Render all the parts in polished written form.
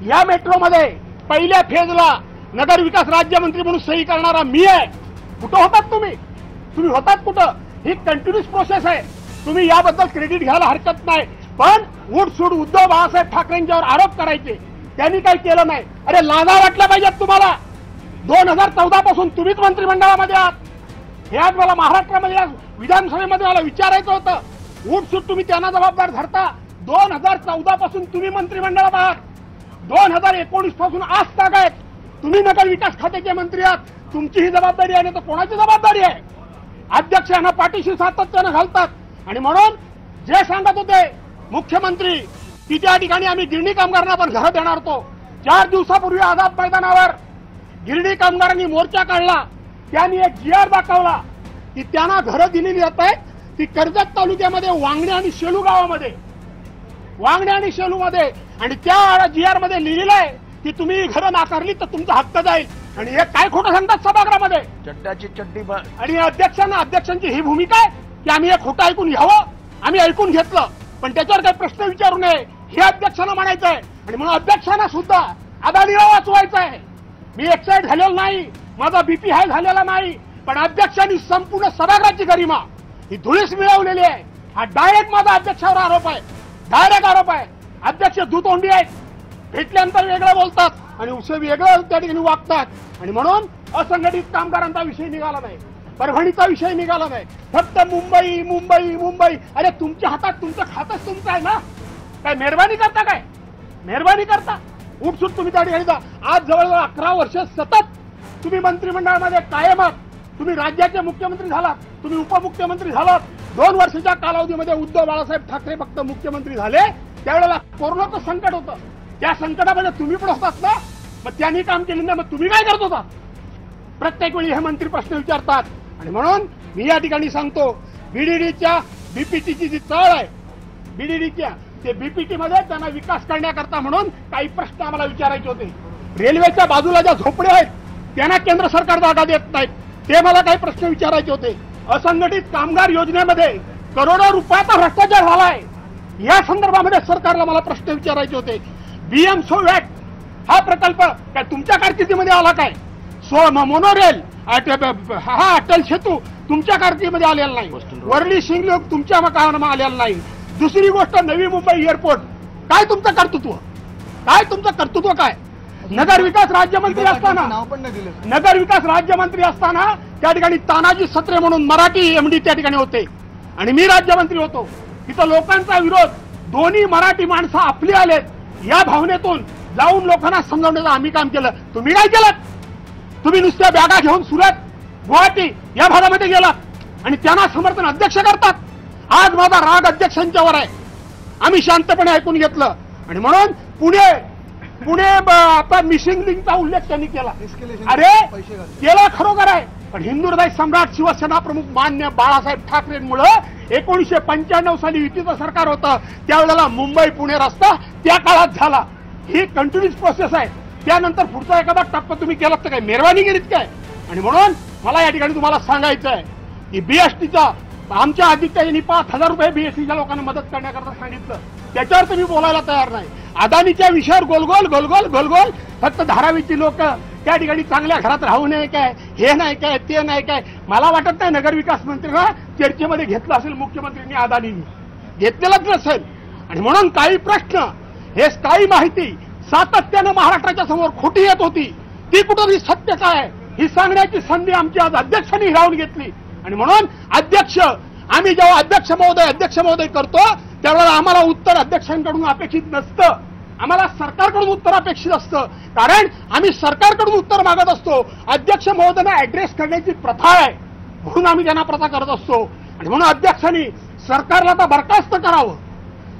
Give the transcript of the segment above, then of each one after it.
या मेट्रोमध्ये पहिल्या फेजला नगर विकास राज्यमंत्री म्हणून सही करणारा मी आहे। कुठं होतात तुम्ही? तुम्ही होतात कुठं? ही कंटिन्युअस प्रोसेस आहे। तुम्ही याबद्दल क्रेडिट घ्यायला हरकत नाही, पण उठसूट उद्धव बाळासाहेब ठाकरेंच्यावर आरोप करायचे, त्यांनी काही केलं नाही। अरे लाजा वाटल्या पाहिजेत तुम्हाला। 2014 पासून तुम्हीच मंत्रिमंडळामध्ये आहात। हे आज मला महाराष्ट्रामध्ये विधानसभेमध्ये मला विचारायचं होतं। उठसूट तुम्ही त्यांना जबाबदार धरता। 2014 पासून तुम्ही मंत्रिमंडळात आहात। 2019 पासून आज ताग आहेत। तुम्ही नगर विकास खात्याचे मंत्री आहात। तुमची ही जबाबदारी आहे, तर कोणाची जबाबदारी आहे? अध्यक्षांना पाठीशी सातत्यानं घालतात। आणि म्हणून जे सांगत होते मुख्यमंत्री की त्या ठिकाणी आम्ही गिरणी कामगारांना पण घरं देणार होतो, 4 दिवसापूर्वी आझाद मैदानावर गिरणी कामगारांनी मोर्चा काढला। त्यांनी एक GR दाखवला की त्यांना घरं दिलेली जात आहेत। ती कर्जत तालुक्यामध्ये वांगणे आणि शेलू गावामध्ये, वांगणे आणि शेलूमध्ये, आणि त्या GR मध्ये लिहिलेलं आहे की तुम्ही घरं नाकारली तर तुमचा हक्क जाईल। आणि हे काय खोटं सांगतात सभागृहामध्ये? चड्डाची चड्डी। आणि अध्यक्षांची ही भूमिका आहे की आम्ही हे खोटं ऐकून घ्यावं। आम्ही ऐकून घेतलं, पण त्याच्यावर काही प्रश्न विचारू नये हे अध्यक्षांना म्हणायचं आहे। आणि म्हणून अध्यक्षांना सुद्धा अदानीला वाचवायचं आहे। मी एक्साइट झालेलो नाही, माझा BP हाय झालेला नाही, पण अध्यक्षांनी संपूर्ण सभागृहाची गरिमा ही धुळीस मिळवलेली आहे। हा डायरेक्ट माझा अध्यक्षावर आरोप आहे, डायरेक्ट आरोप आहे। अध्यक्ष दुतोंडी आहेत, भेटल्यानंतर वेगळं बोलतात आणि वेगळं त्या ठिकाणी वागतात। आणि म्हणून असंघटित कामगारांचा विषय निघाला नाही, परभणीचा विषय निघाला नाही, फक्त मुंबई मुंबई मुंबई। अरे तुमच्या हातात तुमचं खातच तुमचं आहे ना, काय मेहरबानी करता? काय मेहरबानी करता? उठसूट तुम्ही त्या ठिकाणी जा। आज जवळजवळ 11 वर्ष सतत तुम्ही मंत्रिमंडळामध्ये कायम आहात। तुम्ही राज्याचे मुख्यमंत्री झालात, तुम्ही उपमुख्यमंत्री झालात। 2 वर्षाच्या कालावधीमध्ये उद्धव बाळासाहेब ठाकरे फक्त मुख्यमंत्री झाले, त्यावेळेला कोरोनाचं संकट होतं। त्या संकटामध्ये तुम्ही पण होतात ना, मग त्यांनी काम केलं नाही, मग तुम्ही काय करत होता? प्रत्येक वेळी हे मंत्री प्रश्न विचारतात। आणि म्हणून मी या ठिकाणी सांगतो, BDDच्या BPTची जी तळ आहे, BDDच्या ते BPT मध्ये त्यांना विकास करण्याकरता म्हणून काही प्रश्न आम्हाला विचारायचे होते। रेल्वेच्या बाजूला ज्या झोपड्या आहेत त्यांना केंद्र सरकार जागा देत नाहीत, ते मला काही प्रश्न विचारायचे होते। असंघटित कामगार योजनेमध्ये करोडो रुपयाचा भ्रष्टाचार झालाय, या संदर्भामध्ये सरकारला मला प्रश्न विचारायचे होते। BM सोवॅट हा प्रकल्प काय तुमच्या कारकिर्दीमध्ये आला काय? मोनोरेल हा अटल सेतू तुमच्या कारकिर्दीमध्ये आलेला नाही, वरळी शिंगलोक तुमच्या काळामध्ये आलेला नाही। दुसरी गोष्ट नवी मुंबई एअरपोर्ट, काय तुमचं कर्तृत्व? काय तुमचं कर्तृत्व? काय नगर विकास राज्यमंत्री असताना, नगर विकास राज्यमंत्री असताना त्या ठिकाणी तानाजी सत्रे म्हणून मराठी MD त्या ठिकाणी होते आणि मी राज्यमंत्री होतो। तिथं लोकांचा विरोध, दोन्ही मराठी माणसं आपली आलेत या भावनेतून जाऊन लोकांना समजावण्याचं आम्ही काम केलं। तुम्ही काय केलं? तुम्ही नुसत्या बॅगा घेऊन सुरत, गुवाहाटी या भागामध्ये गेलात आणि त्यांना समर्थन अध्यक्ष करतात। आज माझा राग अध्यक्षांच्यावर आहे, आम्ही शांतपणे ऐकून घेतलं। आणि म्हणून पुणे आता मिसिंग लिंकचा उल्लेख त्यांनी केला। अरे केला खरोखर आहे, पण हिंदुहृदय सम्राट शिवसेना प्रमुख मान्य बाळासाहेब ठाकरेंमुळे 1995 साली युतीचं सरकार होतं, त्यावेळेला मुंबई पुणे रस्ता त्या काळात झाला। ही कंटिन्युअस प्रोसेस आहे। त्यानंतर पुढचा एखादा टप्पा तुम्ही केलात तर काय मेहरबानी केलीत काय? आणि म्हणून मला या ठिकाणी तुम्हाला सांगायचं आहे की BSTचा आमच्या आदित्याने 5000 रुपये BSTच्या लोकांना मदत करण्याकरता सांगितलं, त्याच्यावर तुम्ही बोलायला तयार नाही। अदानीच्या विषयावर गोलगोल गोलगोल गोलगोल, फक्त धारावीची लोक त्या ठिकाणी चांगल्या घरात राहू नये काय, हे नाही काय, ते नाही काय। मला वाटत नाही नगर विकास मंत्र्यांना चर्चेमध्ये घेतलं असेल मुख्यमंत्र्यांनी, अदानींनी घेतलेलंच नसेल। आणि म्हणून काही प्रश्न, हे काही माहिती सातत्यानं महाराष्ट्राच्या समोर खोटी येत होती, ती कुठेतरी सत्य काय ही सांगण्याची संधी आमची आज अध्यक्षांनी हिरावून घेतली। आणि म्हणून अध्यक्ष, आम्ही जेव्हा अध्यक्ष महोदय करतो त्यावेळेला आम्हाला उत्तर अध्यक्षांकडून अपेक्षित नसतं, आम्हाला सरकारकडून उत्तर अपेक्षित असतं, कारण आम्ही सरकारकडून उत्तर मागत असतो। अध्यक्ष महोदयांना ऍड्रेस करण्याची प्रथा आहे, म्हणून आम्ही त्यांना प्रथा करत असतो। आणि म्हणून अध्यक्षांनी सरकारला आता बरखास्त करावं,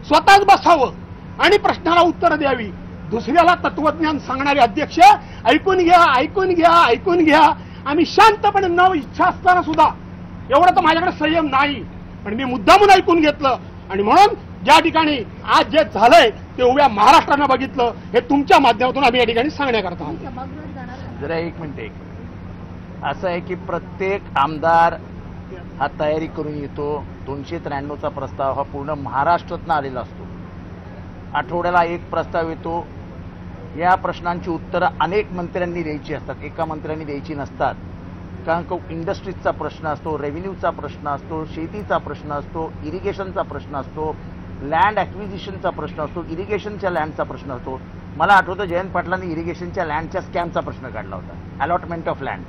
स्वतःच बसावं आणि प्रश्नाला उत्तर द्यावी। दुसऱ्याला तत्वज्ञान सांगणारे अध्यक्ष ऐकून घ्या ऐकून घ्या ऐकून घ्या। आम्ही शांतपणे न इच्छा असताना सुद्धा, एवढं तर माझ्याकडे संयम नाही, पण मी मुद्दामून ऐकून घेतलं। आणि म्हणून ज्या ठिकाणी आज जे झालंय ते उभ्या महाराष्ट्रानं बघितलं, हे तुमच्या माध्यमातून आम्ही या ठिकाणी सांगण्याकरता। जरा एक मिनिट, असं आहे की प्रत्येक आमदार हा तयारी करून येतो। 293चा प्रस्ताव हा पूर्ण महाराष्ट्रातून आलेला असतो, आठवड्याला एक प्रस्ताव येतो, या प्रश्नांची उत्तरं अनेक मंत्र्यांनी द्यायची असतात, एका मंत्र्यांनी द्यायची नसतात. कारण इंडस्ट्रीजचा प्रश्न असतो, रेव्हेन्यूचा प्रश्न असतो, शेतीचा प्रश्न असतो, इरिगेशनचा प्रश्न असतो, लँड ॲक्विजिशनचा प्रश्न असतो, इरिगेशनच्या लँडचा प्रश्न असतो. मला आठवतं जयंत पाटलांनी इरिगेशनच्या लँडच्या स्कॅमचा प्रश्न काढला होता, अलॉटमेंट ऑफ लँड.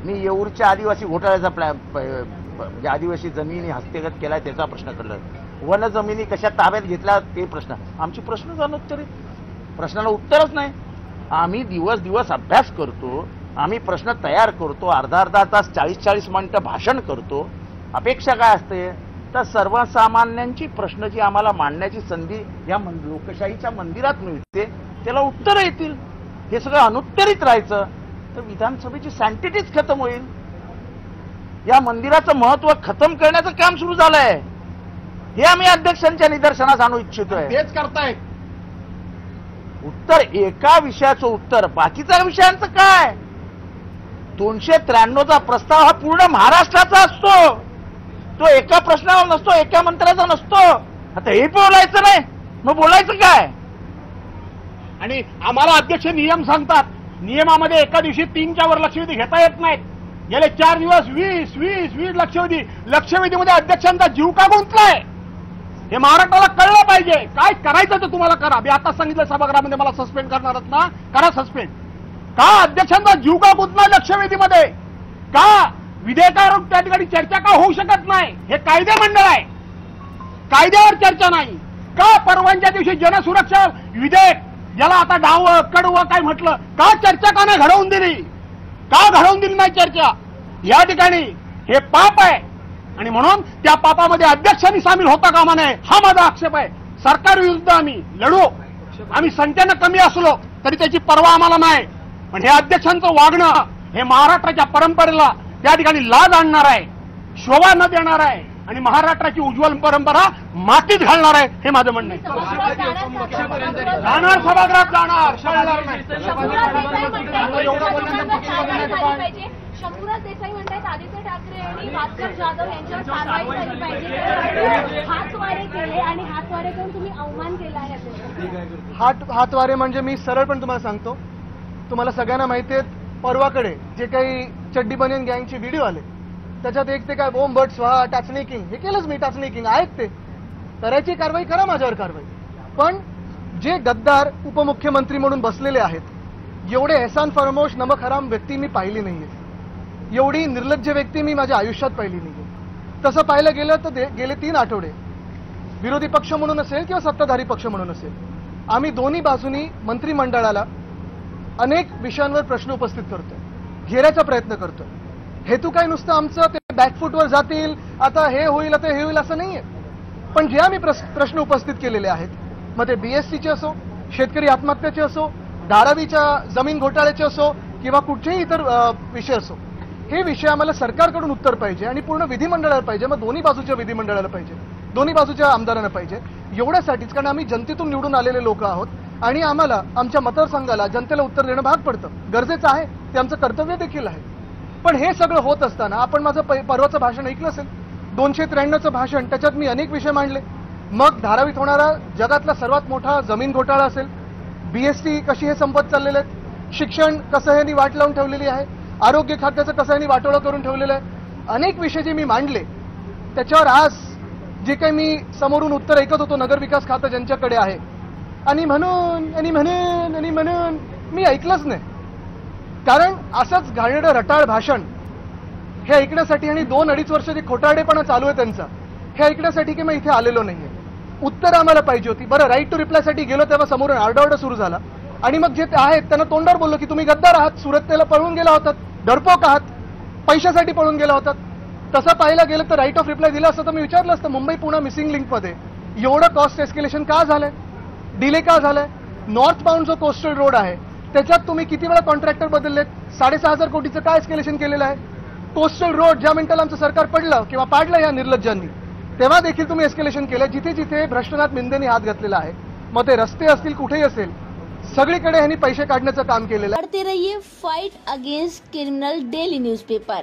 मी येऊरच्या आदिवासी घोटाळ्याचा म्हणजे आदिवासी जमिनी हस्तगत केला त्याचा प्रश्न काढला. वन जमिनी कशा ताब्यात घेतल्या ते प्रश्न. आमची प्रश्नच अनुत्तरित, प्रश्नाला उत्तरच नाही. आम्ही दिवस दिवस अभ्यास करतो, आम्ही प्रश्न तयार करतो, अर्धा तास 40 मिनिटं भाषण करतो. अपेक्षा काय असते तर सर्वसामान्यांची प्रश्न जी आम्हाला मांडण्याची संधी या लोकशाहीच्या मंदिरात मिळते त्याला उत्तरं येतील. हे सगळं अनुत्तरित राहायचं तर विधानसभेची सँटिटीच खतम होईल. या मंदिराचं महत्व खतम करण्याचं काम सुरू झालंय. हे आम्ही अध्यक्षांच्या निदर्शनास आणू इच्छितोय. तेच करतायत. उत्तर एका विषयाचं उत्तर, बाकीच्या विषयांचं काय? 293चा प्रस्ताव हा पूर्ण महाराष्ट्राचा असतो. तो एका प्रश्नावर नसतो, एका मंत्र्याचा नसतो. आता हे बोलायचं नाही मग बोलायचं काय? आणि आम्हाला अध्यक्ष नियम सांगतात, नियमामध्ये एका दिवशी 3च्या वर लक्षवेधी घेता येत नाहीत. गेले 4 दिवस 20 लक्षवेधीमध्ये अध्यक्षांचा जीव का गुंतलाय हे महाराष्ट्राला कळलं पाहिजे. काय करायचं तर तुम्हाला करा. मी आता सांगितलं सभागृहामध्ये मला सस्पेंड करणार ना, करा सस्पेंड. का अध्यक्षांचा जीव का गुंतला लक्षवेधीमध्ये? का विधेयकावर त्या ठिकाणी चर्चा का होऊ शकत नाही? हे कायदे मंडळ आहे, कायद्यावर चर्चा नाही का? परवानच्या दिवशी जनसुरक्षा विधेयक ज्याला आता डाव कडवं काय म्हटलं, का चर्चा का नाही घडवून दिली? का घडवून दिली नाही चर्चा? या ठिकाणी हे पाप आहे आणि म्हणून त्या पापामध्ये अध्यक्षांनी सामील होता कामा नये हा माझा आक्षेप आहे. सरकार विरुद्ध आम्ही लढू. आम्ही संख्येनं कमी असलो तरी त्याची पर्वा आम्हाला नाही. पण हे अध्यक्षांचं वागणं हे महाराष्ट्राच्या परंपरेला त्या ठिकाणी लाज आणणार आहे, शोभा न देणार आहे आणि महाराष्ट्राची उज्ज्वल परंपरा मातीत घालणार आहे. हे माझं म्हणणं आहे. जाणार सभागृहात जाणार, कळणार नाही. शंभूराज देसाई म्हणतात आदित्य ठाकरे आणि भास्कर जाधव यांच्यावर कारवाई झाली पाहिजे. हातवारे केले आणि हातवारे करून तुम्ही अवमान केला आहे. हातवारे म्हणजे मी सरळ पण तुम्हाला सांगतो, तुम्हाला सगळ्यांना माहिती आहे परवाकडे जे काही चड्डी बनियन गँगचे व्हिडिओ आले त्याच्यात एक ते काय बोंब बट स्वाहा टाचणी किंग हे केलंच मी. टाचणी किंग आहेत ते करायची कारवाई करा, माझ्यावर कारवाई. पण जे गद्दार उपमुख्यमंत्री म्हणून बसलेले आहेत, एवढे एहसान फरमोश नमक हराम व्यक्ती मी पाहिली नाहीये. एवढी निर्लज्ज व्यक्ती मी माझ्या आयुष्यात पाहिली नाहीये. तसं पाहिलं गेलं तर गेले 3 आठवडे विरोधी पक्ष म्हणून असेल किंवा सत्ताधारी पक्ष म्हणून असेल, आम्ही दोन्ही बाजूनी मंत्रिमंडळाला अनेक विषयांवर प्रश्न उपस्थित करतोय, घेरायचा प्रयत्न करतोय. हेतू काय नुसतं आमचं ते बॅकफूटवर जातील, आता हे होईल आता हे होईल असं नाहीये. पण जे आम्ही प्रश्न उपस्थित केलेले आहेत, मग ते बीएससीचे असो, शेतकरी आत्महत्याचे असो, धारावीच्या जमीन घोटाळ्याचे असो किंवा कुठचेही इतर विषय असो, हे विषय आम्हाला सरकारकडून उत्तर पाहिजे आणि पूर्ण विधिमंडळाला पाहिजे. मग दोन्ही बाजूच्या विधिमंडळाला पाहिजे, दोन्ही बाजूच्या आमदारांना पाहिजे. एवढ्यासाठीच कारण आम्ही जनतेतून निवडून आलेले लोक आहोत आणि आम्हाला आमच्या मतदारसंघाला जनतेला उत्तर देणं भाग पडतं, गरजेचं आहे, ते आमचं कर्तव्य देखील आहे. पण हे सगळं होत असताना आपण माझं परवाचं भाषण ऐकलं असेल, 293चं भाषण, त्याच्यात मी अनेक विषय मांडले. मग धारावीत होणारा जगातला सर्वात मोठा जमीन घोटाळा असेल, बीएसटी कशी हे संपत चाललेले आहेत, शिक्षण कसं ह्यांनी वाट लावून ठेवलेली आहे, आरोग्य खात्याचं कसं ह्यांनी वाटोळं करून ठेवलेलं आहे, अनेक विषय जे मी मांडले त्याच्यावर आज जे काही मी समोरून उत्तर ऐकत होतो नगरविकास खातं ज्यांच्याकडे आहे, आणि म्हणून मी ऐकलंच नाही. कारण असंच घाणेरडं रटाळ भाषण हे ऐकण्यासाठी आणि 2-2.5 वर्ष जे खोटारडेपणा चालू आहे त्यांचा, हे ऐकण्यासाठी की मी इथे आलेलो नाहीये. उत्तर आम्हाला पाहिजे होती. बरं, राईट टू रिप्लायसाठी गेलो तेव्हा समोरून आरडाओरडा सुरू झाला आणि मग जे आहेत त्यांना तोंडावर बोललो की तुम्ही गद्दार आहात, सुरतेला पळून गेला होतात, डरपोक आहात, पैशासाठी पळून गेला होतात. तसं पाहायला गेलं तर राईट ऑफ रिप्लाय दिला असतं तर मी विचारलं असतं मुंबई पुणे मिसिंग लिंकमध्ये एवढं कॉस्ट एस्केलेशन का झालंय, डिले का झालाय? नॉर्थ बाउंड जो कोस्टल रोड आहे त्याच्यात तुम्ही किती वेळा कॉन्ट्रॅक्टर बदललेत, 6,500 कोटीचं काय एस्केलेशन केलेलं आहे? कोस्टल रोड ज्या मिनिटाला आमचं सरकार पडलं किंवा पाडलं या निर्लज्जांनी, तेव्हा देखील तुम्ही एस्केलेशन केलं. जिथे जिथे भ्रष्टनाथ मिंदेंनी हात घातलेला आहे, मग ते रस्ते असतील कुठेही असेल, सगळीकडे ह्यांनी पैसे काढण्याचं काम केलेलं आहे. बढ़ते रहिए fight against criminal daily newspaper.